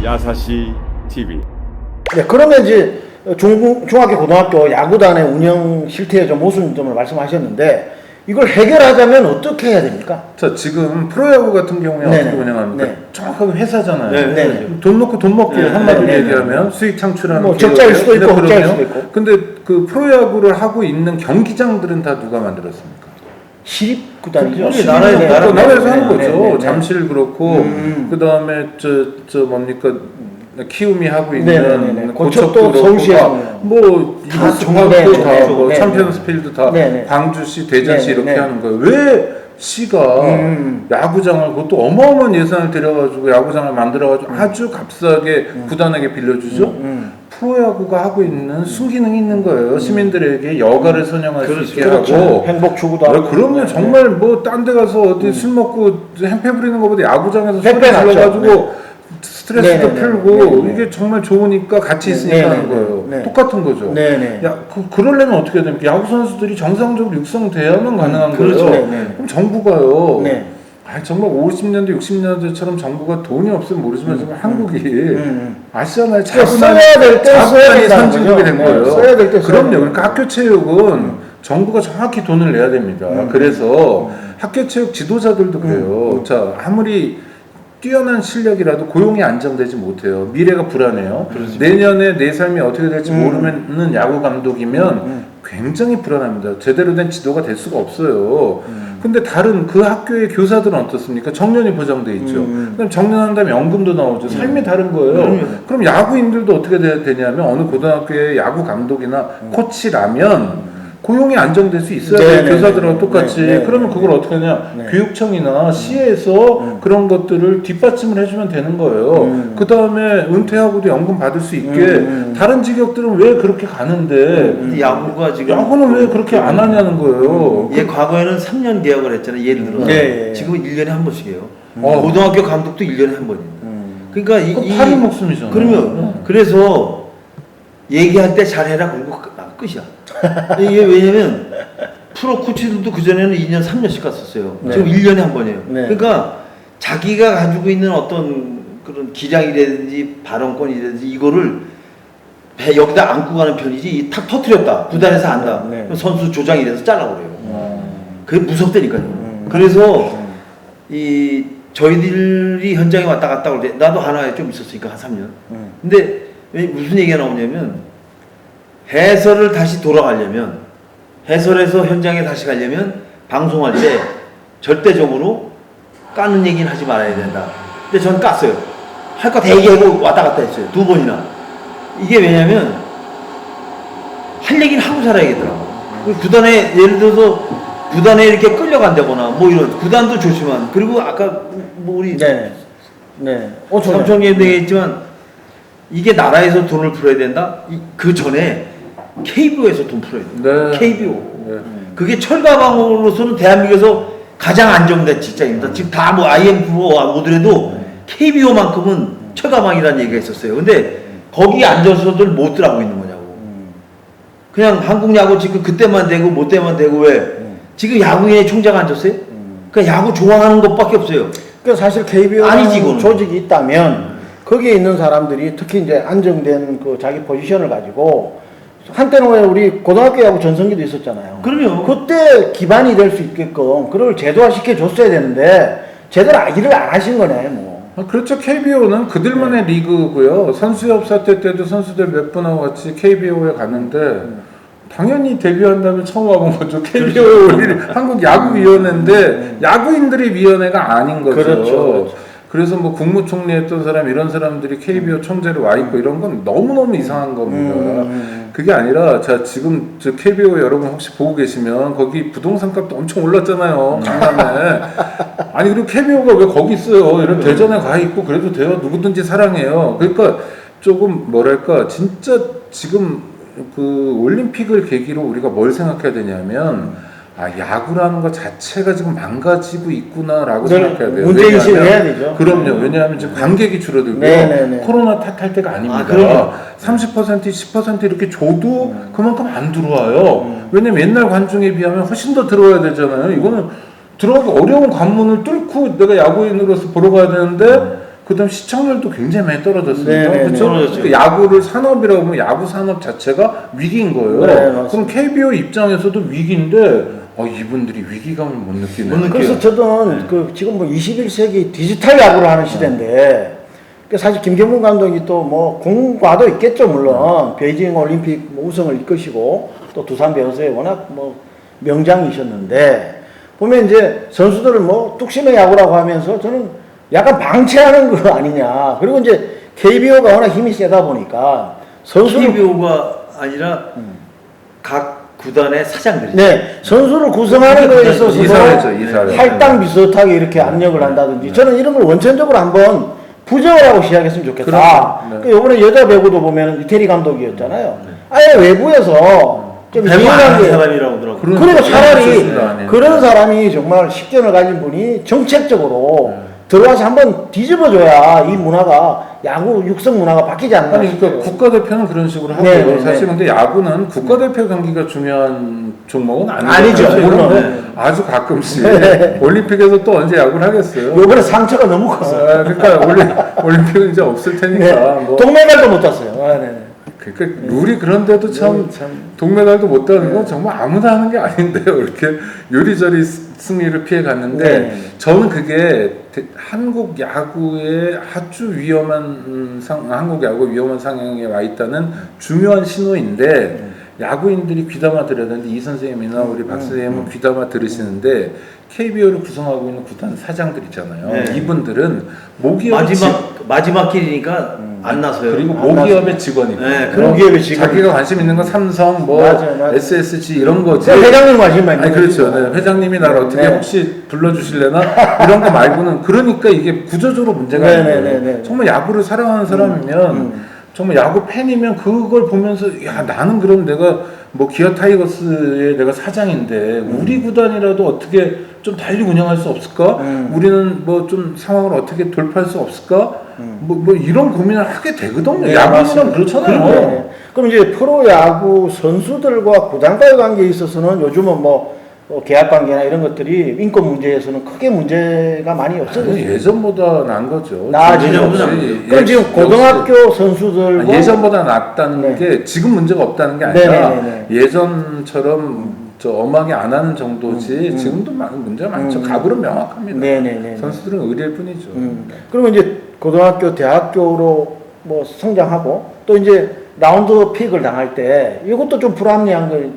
야사시 TV. 네, 그러면 이제 중학교, 고등학교 야구단의 운영 실태의 좀 모순점을 말씀하셨는데 이걸 해결하자면 어떻게 해야 됩니까? 자, 지금 프로야구 같은 경우에 네네. 어떻게 운영합니까? 네. 정확하게 회사잖아요. 네네. 돈 넣고 돈 먹기 네. 한마디로 네네. 얘기하면 수익 창출하는 뭐 기업이에요. 적자일 수도 있고 근데 흑자일 그러면 수도 있고. 근데 그 프로야구를 하고 있는 경기장들은 다 누가 만들었습니까? 시립구단이죠. 나라에서 하는 거죠. 네네네. 잠실 그렇고 그 다음에 저 뭡니까 키움이 하고 있는 네네네. 고척도 고척도 그렇고 서울시에서 뭐 다 중학교 네네네. 다 뭐 네네. 챔피언스필드 다 네네. 광주시 대전시 네네. 이렇게 하는 거예요. 왜 시가 야구장을 그것도 어마어마한 예산을 들여가지고 야구장을 만들어가지고 아주 값싸게 구단에게 빌려주죠. 프로야구가 하고 있는 순기능이 있는 거예요. 시민들에게 여가를 선영할 수 있게 하고 행복 추구도 하고. 그러면 정말 뭐 딴 데 가서 어디 술 먹고 햄페 부리는 것보다 야구장에서 소리 햇볕 낫죠. 질러가지고 스트레스도 네네네. 풀고 네네. 이게 정말 좋으니까 같이 있으니까 네네네. 하는 거예요. 네. 똑같은 거죠. 네네. 야, 그러려면 어떻게 됩니까? 야구 선수들이 정상적으로 육성돼야만 가능한 그렇죠. 거예요. 네네. 그럼 정부가요. 네. 아, 정말 50년대, 60년대처럼 정부가 돈이 없으면 모르지만 지금 한국이 아시잖아요. 써야 될때 써야 자본이 된다는 선진국이 거죠. 된 네, 거예요. 써야 될때 써야 그럼요. 돼요. 그러니까 학교 체육은 정부가 정확히 돈을 내야 됩니다. 그래서 학교 체육 지도자들도 그래요. 자, 아무리 뛰어난 실력이라도 고용이 안정되지 못해요. 미래가 불안해요. 내년에 내 삶이 어떻게 될지 모르는 야구 감독이면 굉장히 불안합니다. 제대로 된 지도가 될 수가 없어요. 근데 다른 그 학교의 교사들은 어떻습니까? 정년이 보장돼 있죠. 그럼 정년한 다음에 연금도 나오죠. 삶이 다른 거예요. 그럼 야구인들도 어떻게 되냐면 어느 고등학교의 야구 감독이나 코치라면 고용이 안정될 수 있어야 돼요. 네네. 교사들하고 똑같이. 네네. 그러면 그걸 어떻게 하냐? 네. 교육청이나 시에서 그런 것들을 뒷받침을 해주면 되는 거예요. 그 다음에 은퇴하고도 연금 받을 수 있게 다른 직업들은 왜 그렇게 가는데 근데 야구가 지금 야구는 왜 그렇게 안 하냐는 거예요. 얘 과거에는 3년 계약을 했잖아요. 예를 들어 네. 지금은 1년에 한 번씩 해요. 어. 고등학교 감독도 1년에 한 번이에요. 그러니까 그거 팔이 목숨이잖아요. 그러면 그래서 얘기할 때 잘해라 그리고 끝이야. 이게 왜냐면 프로 코치들도 그전에는 2년 3년씩 갔었어요. 네. 지금 1년에 한 번이에요. 네. 그러니까 자기가 가지고 있는 어떤 그런 기량이라든지 발언권이라든지 이거를 여기다 안고 가는 편이지 탁 터트렸다. 구단에서 안다. 네. 그럼 선수 조장이 돼서 잘라버려요. 그게 무섭다니까요. 그래서 이 저희들이 현장에 왔다 갔다 올 때 나도 하나에 좀 있었으니까 한 3년. 근데 왜 무슨 얘기가 나오냐면 해설을 다시 돌아가려면 해설에서 현장에 다시 가려면 방송할 때 절대적으로 까는 얘기는 하지 말아야 된다. 근데 전 깠어요. 할 거 다 얘기하고 왔다 갔다 했어요. 2번이나. 이게 왜냐면 할 얘기는 하고 살아야겠더라고. 구단에 예를 들어서 구단에 이렇게 끌려간다거나 뭐 이런 구단도 좋지만 그리고 아까 뭐 우리 네. 네. 삼성에 얘기했지만 이게 나라에서 돈을 풀어야 된다. 그 전에 KBO에서 돈 풀어야 돼. 네. KBO. 네. 그게 철가방으로서는 대한민국에서 가장 안정된 직장입니다. 지금 다 뭐 IMF와 오더라도 KBO만큼은 철가방이라는 얘기가 있었어요. 근데 거기 앉아서들 못 들하고 있는 거냐고. 그냥 한국 야구 지금 그때만 되고 뭐 때만 되고 왜 지금 야구인의 총재가 앉았어요? 그러니까 야구 좋아하는 것밖에 없어요. 그 사실 KBO 아니지, 이거는. 조직이 있다면 거기에 있는 사람들이 특히 이제 안정된 그 자기 포지션을 가지고 한때는 왜 우리 고등학교 야구 전성기도 있었잖아요. 그럼요. 그때 기반이 될 수 있게끔 그걸 제도화 시켜줬어야 되는데 제대로 일을 안 하신 거네 뭐. 그렇죠. KBO는 그들만의 리그고요. 선수협 사태 때도 선수들 몇 분하고 같이 KBO에 갔는데 당연히 데뷔한 다음에 처음 와본 거죠. KBO에 우리 한국 야구위원회인데 야구인들의 위원회가 아닌 거죠. 그렇죠. 그래서 뭐 국무총리 했던 사람 이런 사람들이 KBO 총재로 와 있고 이런 건 너무너무 이상한 겁니다. 그게 아니라 자 지금 저 KBO 여러분 혹시 보고 계시면 거기 부동산 값도 엄청 올랐잖아요. 강남에. 아니 그리고 KBO가 왜 거기 있어요? 이런 대전에 가 있고 그래도 돼요. 누구든지 사랑해요. 그러니까 조금 뭐랄까 진짜 지금 그 올림픽을 계기로 우리가 뭘 생각해야 되냐면 아 야구라는 것 자체가 지금 망가지고 있구나라고 생각해야 돼요. 문제인식을 해야 되죠. 그럼요. 왜냐하면 지금 관객이 줄어들고 네네네. 코로나 탓할 때가 아닙니다. 아, 그럼요. 30% 10% 이렇게 줘도 그만큼 안 들어와요. 왜냐면 옛날 관중에 비하면 훨씬 더 들어와야 되잖아요. 이거는 들어가기 어려운 관문을 뚫고 내가 야구인으로서 보러 가야 되는데 그다음 시청률도 굉장히 많이 떨어졌습니다. 네네네. 그렇죠? 떨어졌죠. 그 야구를 산업이라고 보면 야구 산업 자체가 위기인 거예요. 네, 맞습니다. 그럼 KBO 입장에서도 위기인데 이분들이 위기감을 못 느끼네요. 그래서 저는 그 지금 뭐 21세기 디지털 야구를 하는 시대인데 사실 김경문 감독이 또 뭐 공과도 있겠죠 물론 베이징 올림픽 뭐 우승을 이끄시고 또 두산 베어스의 워낙 뭐 명장이셨는데 보면 이제 선수들을 뭐 뚝심의 야구라고 하면서 저는 약간 방치하는 거 아니냐. 그리고 이제 KBO가 워낙 힘이 세다 보니까 선수를 KBO가 아니라 각 구단의 사장들이. 네, 선수를 구성하는 거에 있어서도 이사회죠, 이사회. 할당 비슷하게 이렇게 압력을 한다든지 저는 이런 걸 원천적으로 한번 부정을 하고 시작했으면 좋겠다. 그렇죠. 네. 그 이번에 여자 배구도 보면 이태리 감독이었잖아요. 아예 외부에서 좀 배구 안 하는 게 사람이라고 들었고. 그러니까 차라리 그렇습니다. 그런 사람이 정말 식견을 가진 분이 정책적으로 들어와서 한번 뒤집어줘야 이 문화가 야구 육성 문화가 바뀌지 않나 아니 싶어요. 그러니까 국가대표는 그런 식으로 하고요. 네, 네, 네. 사실 근데 야구는 국가대표 경기가 중요한 종목은 아니죠. 아니죠, 사실 물론. 이건 아주 가끔씩 네. 올림픽에서 또 언제 야구를 하겠어요. 요번에 상처가 너무 컸어요. 그러니까 올림픽은 이제 없을 테니까 네. 뭐 동메달도 못 땄어요. 아, 네. 그러니까 룰이 그런데도 참 참. 동메달도 못 따는 건 정말 아무나 하는 게 아닌데요. 이렇게 요리조리 승리를 피해 갔는데 네. 저는 그게 한국 야구의 아주 위험한 한국 야구 위험한 상황에 와 있다는 중요한 신호인데 야구인들이 귀담아 들어야 되는데 이 선생님이나 우리 박 선생님은 귀담아 들으시는데 KBO를 구성하고 있는 구단 사장들 있잖아요. 네. 이분들은 모기업의 마지막 길이니까 안 나서요. 그리고 안 모기업의 직원이고 네, 그런 기업의 직원. 자기가 관심 있는 건 삼성, 뭐 맞아요. SSG 이런 거지. 회장님 관심 많이 아니 그렇죠. 네, 회장님이 나를 어떻게 네. 혹시 불러주실래나 이런 거 말고는 그러니까 이게 구조적으로 문제가 네, 있는 네, 거예요. 네, 네. 정말 야구를 사랑하는 사람이면 정말 야구 팬이면 그걸 보면서 야 나는 그럼 내가 뭐 기아 타이거스의 내가 사장인데 우리 구단이라도 어떻게 좀 달리 운영할 수 없을까? 우리는 뭐 좀 상황을 어떻게 돌파할 수 없을까? 뭐 이런 고민을 하게 되거든요. 네, 야구는 맞습니다. 그렇잖아요. 네. 그럼 이제 프로야구 선수들과 구단과의 관계에 있어서는 요즘은 뭐 계약 관계나 이런 것들이 인권 문제에서는 크게 문제가 많이 없어졌어요. 예전보다 난 거죠. 나아지죠. 그럼 지금 고등학교 선수들과 예전보다 낫다는 네. 게 지금 문제가 없다는 게 아니라 네네네네. 예전처럼 저 엄하게 안 하는 정도지 지금도 많은 문제가 많죠. 각오는 명확합니다. 네네네. 선수들은 의리일 뿐이죠. 그러면 이제 고등학교, 대학교로 뭐 성장하고 또 이제 라운드 픽을 당할 때 이것도 좀 불합리한 걸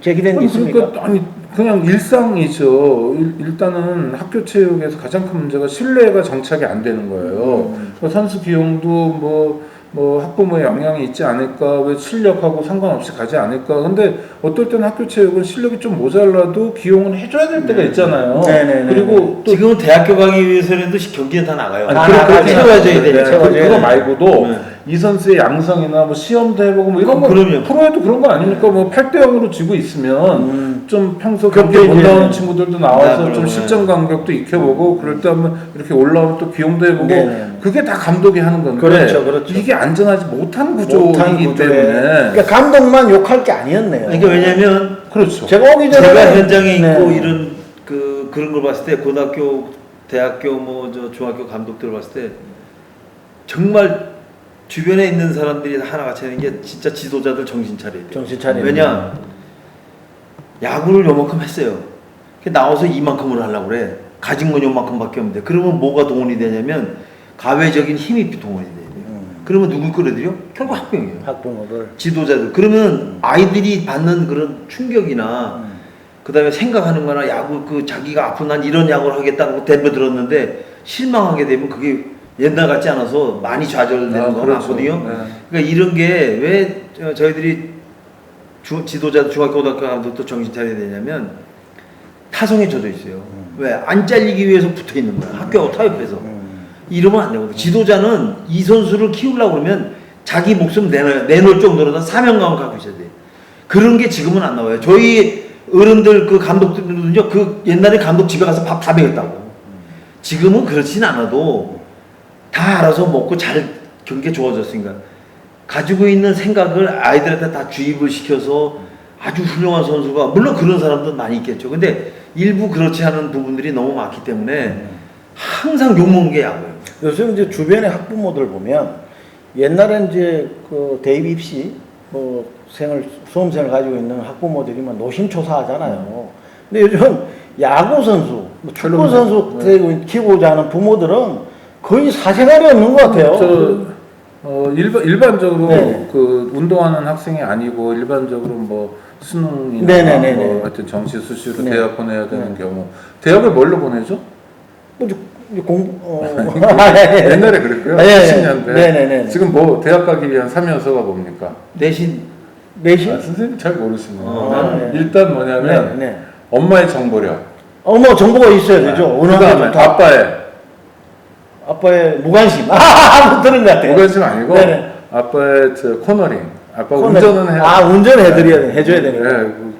제기된 게 있습니까? 그러니까 아니 그냥 일상이죠. 일단은 학교 체육에서 가장 큰 문제가 신뢰가 정착이 안 되는 거예요. 뭐 선수 기용도 뭐 학부모의 영향이 있지 않을까, 왜 실력하고 상관없이 가지 않을까. 근데 어떨 때는 학교 체육은 실력이 좀 모자라도 기용은 해줘야 될 때가 있잖아요. 네네네. 그리고 또 지금은 대학교 가기 위해서라도 경기는 다 나가요. 아니, 아, 그렇게 채워줘야 네, 되니까. 그거 말고도 네. 이 선수의 양성이나 뭐 시험도 해보고 뭐 이런 거 그럼요. 프로에도 그런 거 아닙니까? 뭐 8대 0으로 지고 있으면 좀 평소 경기 못 경기에 나오는 친구들도 나와서 네, 좀 그러네. 실전 감각도 익혀보고 그럴 때 한번 이렇게 올라오면 또 기용도 해보고 네. 그게 다 감독이 하는 건데 그렇죠, 그렇죠. 이게 안전하지 못한 못한 구조이기 구조에. 때문에 그러니까 감독만 욕할 게 아니었네요. 그러니까 왜냐면 그렇죠. 제가 오기 전에 제가 현장에 있고 네. 이런 그런 걸 봤을 때 고등학교, 대학교 뭐 저 중학교 감독들 봤을 때 정말 주변에 있는 사람들이 하나같이 하는 게 진짜 지도자들 정신 차려야 돼요. 정신 차려야 왜냐 야구를 요만큼 했어요. 나와서 이만큼을 하려고 그래. 가진 건 요만큼밖에 없는데 그러면 뭐가 동원이 되냐면 가외적인 힘이 동원이 돼야 돼요. 그러면 누굴 끌어들여? 결국 학병이에요. 학부모들. 지도자들. 그러면 아이들이 받는 그런 충격이나 그다음에 생각하는 거나 야구 자기가 앞으로 난 이런 야구를 하겠다고 덤벼 들었는데 실망하게 되면 그게 옛날 같지 않아서 많이 좌절되는 거 그렇죠. 같거든요. 네. 그러니까 이런 게 왜 저희들이 지도자 중학교 고등학교 감독도 정신 차려야 되냐면 타성에 젖어 있어요. 왜? 안 잘리기 위해서 붙어 있는 거야. 학교하고 타협해서. 이러면 안 되거든. 지도자는 이 선수를 키우려고 그러면 자기 목숨 내놓을 정도로 사명감을 갖고 있어야 돼. 그런 게 지금은 안 나와요. 저희 어른들 감독들은요, 옛날에 감독 집에 가서 밥 다 먹였다고. 지금은 그렇진 않아도 다 알아서 먹고 잘 경기가 좋아졌으니까. 가지고 있는 생각을 아이들한테 다 주입을 시켜서 아주 훌륭한 선수가, 물론 그런 사람도 많이 있겠죠. 근데 일부 그렇지 않은 부분들이 너무 많기 때문에 항상 욕먹는 게 야구예요. 요즘 이제 주변의 학부모들 보면 옛날엔 이제 그 대입 입시 뭐 수험생을 가지고 있는 학부모들이면 노심초사하잖아요. 근데 요즘 야구 선수, 뭐 축구 선수 키우고자 하는 부모들은 거의 사생활이 없는 것 같아요. 일반적으로 네. 그 운동하는 학생이 아니고 일반적으로 뭐 수능이나 네네네네. 뭐 하여튼 정시 수시로 네. 대학 보내야 되는 경우 대학을 뭘로 보내죠? 뭐 옛날에 그랬고요. 네, 네. 70년대. 네네네. 지금 뭐 대학 가기 위한 3연서가 뭡니까? 내신 내신? 선생님 잘 모르시네요. 네. 일단 뭐냐면 네. 엄마의 정보력. 어머 정보가 있어야 되죠. 어느 그다음에 학교 좋다. 아빠의 무관심. 한번 들은 것 같아요. 무관심 아니고 네네. 아빠의 저 코너링. 아빠 코너- 운전은 해. 해줘야 되니까.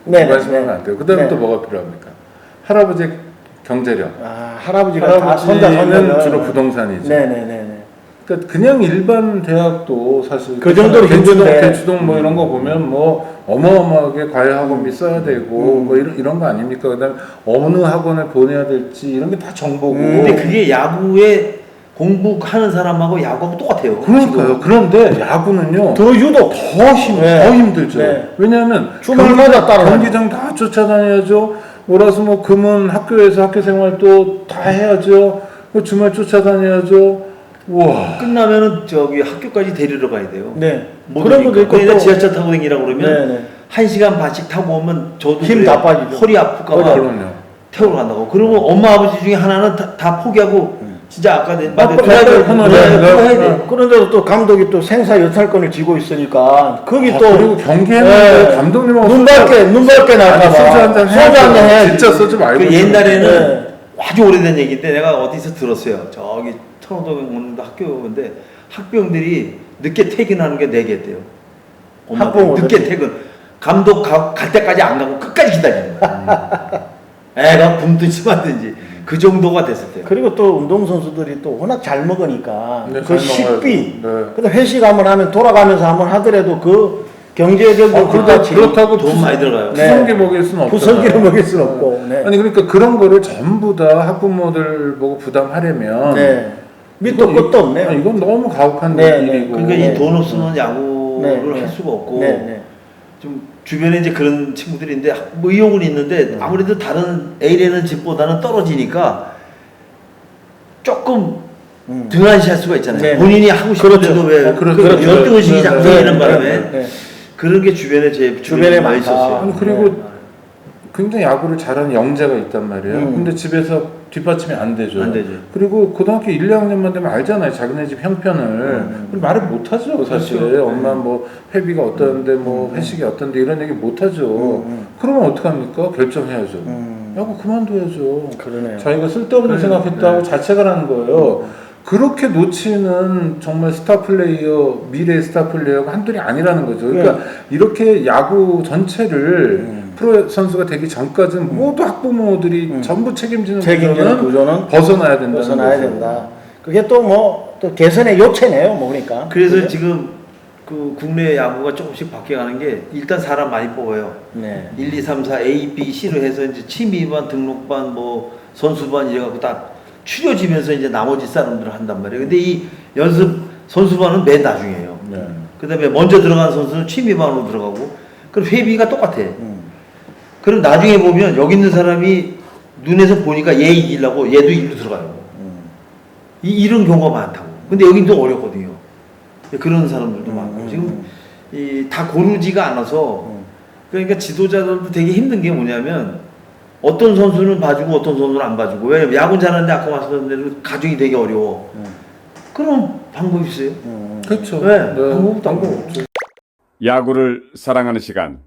네, 무관심하면 안 돼요. 그다음에 네. 또 뭐가 필요합니까? 할아버지의 경제력. 할아버지가 다 손자 할아버지는 손녀를. 주로 부동산이죠. 네네네네. 그러니까 그냥 일반 대학도 사실 그 정도로 힘든데. 대주동 뭐 이런 거 보면 뭐 어마어마하게 과외 학원비 써야 되고 뭐 이런 거 아닙니까? 그다음에 어느 학원을 보내야 될지 이런 게 다 정보고. 근데 그게 야구에 공부하는 사람하고 야구하고 똑같아요. 그러니까요. 그런데 야구는요. 더 유독 더 힘들죠. 네. 왜냐하면 주말마다 따라다녀요. 경기장 다 쫓아다녀야죠. 몰아서 뭐 금은 학교에서 학교 생활도 다 해야죠. 뭐 주말 쫓아다녀야죠. 와. 끝나면은 저기 학교까지 데리러 가야 돼요. 네. 못 그런 것도 오니까. 있고 그냥 또 지하철 타고 다니라고 그러면 네네. 1시간 반씩 타고 오면 저도 힘 다 빠지죠. 허리 아플까 봐 그럼요. 태우러 간다고. 그러면 엄마 아버지 중에 하나는 다 포기하고 진짜 아까 내 아빠 해야 돼. 코너를 해야 돼. 네. 그런데도 또 감독이 또 생사 여탈권을 쥐고 있으니까 거기 또 그리고 경기했는데 네. 감독님하고 눈 밝게 날까봐 소주 한잔 해야지. 진짜 소주 말고 그 옛날에는 네. 아주 오래된 얘기인데 내가 어디서 들었어요. 저기 천호동에 오는 학교인데 학부형들이 늦게 퇴근하는 게 4개였대요. 학부모들? 늦게 퇴근. 감독 갈 때까지 안 가고 끝까지 기다리는 거야. 애가 굶든지 말든지 그 정도가 됐을 때요. 그리고 또 운동선수들이 또 워낙 잘 먹으니까 네, 그 잘 식비 먹어야죠. 네. 근데 회식 한번 하면 돌아가면서 한번 하더라도 그 경제적으로 그렇다고 돈 많이 들어가요. 네. 푸성기 먹일 수는 없잖아요. 부성기를 먹일 수는 없고 네. 아니 그러니까 그런 거를 전부 다 학부모들 보고 부담하려면 네. 밑도 끝도 없네요. 아니, 이건 너무 가혹한 네, 일이고. 그러니까 네. 이 돈 없으면 야구를 네. 할 수가 없고 네, 네. 좀 주변에 이제 그런 친구들이 있는데 뭐 의욕은 있는데 아무래도 다른 A라는 집보다는 떨어지니까 조금 등한시할 수가 있잖아요. 네. 본인이 하고 싶은데도 그렇죠. 왜 그렇죠. 열등의식이 네, 자꾸 네, 생기는 네, 바람에 네, 네. 그런 게 주변에 제 주변에 많이 많다. 있었어요. 아니 그리고 굉장히 야구를 잘하는 영재가 있단 말이에요. 음. 근데 집에서 뒷받침이 안 되죠. 안 되죠. 그리고 고등학교 1, 2학년만 되면 알잖아요. 자기네 집 형편을. 그리고 말을 못 하죠, 사실. 그렇죠. 엄마 뭐 회비가 어떠는데 뭐 회식이 어떤데 이런 얘기 못 하죠. 그러면 어떡합니까? 결정해야죠. 야구 그만둬야죠. 그러네요. 자기가 쓸데없는 생각했다고 자책을 하는 거예요. 그렇게 놓치는 정말 스타 플레이어, 미래의 스타 플레이어가 한둘이 아니라는 거죠. 그러니까 이렇게 야구 전체를 프로 선수가 되기 전까지는 모두 학부모들이 전부 책임지는 구조는 벗어나야 된다는 벗어나야 거죠. 된다. 그게 또 뭐 또 개선의 요체네요, 뭐 그러니까. 그래서 그죠? 지금 그 국내 야구가 조금씩 바뀌어가는 게 일단 사람 많이 뽑아요. 네. 1, 2, 3, 4, A, B, C로 해서 이제 취미반, 등록반, 뭐 선수반 이래갖고 다 추려지면서 이제 나머지 사람들을 한단 말이에요. 근데 이 연습 선수반은 맨 나중이에요. 네. 그다음에 먼저 들어간 선수는 취미반으로 들어가고 그럼 회비가 똑같아. 그럼 나중에 보면 여기 있는 사람이 눈에서 보니까 얘 이기려고 얘도 일로 들어가요. 이런 경우가 많다고. 근데 여긴 좀 어렵거든요. 그런 사람들도 많고 지금 다 고르지가 않아서 그러니까 지도자들도 되게 힘든 게 뭐냐면 어떤 선수는 봐주고 어떤 선수는 안 봐주고 왜냐면 야구 잘하는데 아까 말씀드린 대로 가중이 되게 어려워. 그럼 방법이 있어요? 그렇죠. 네, 네. 방법도 방법 없죠. 야구를 사랑하는 시간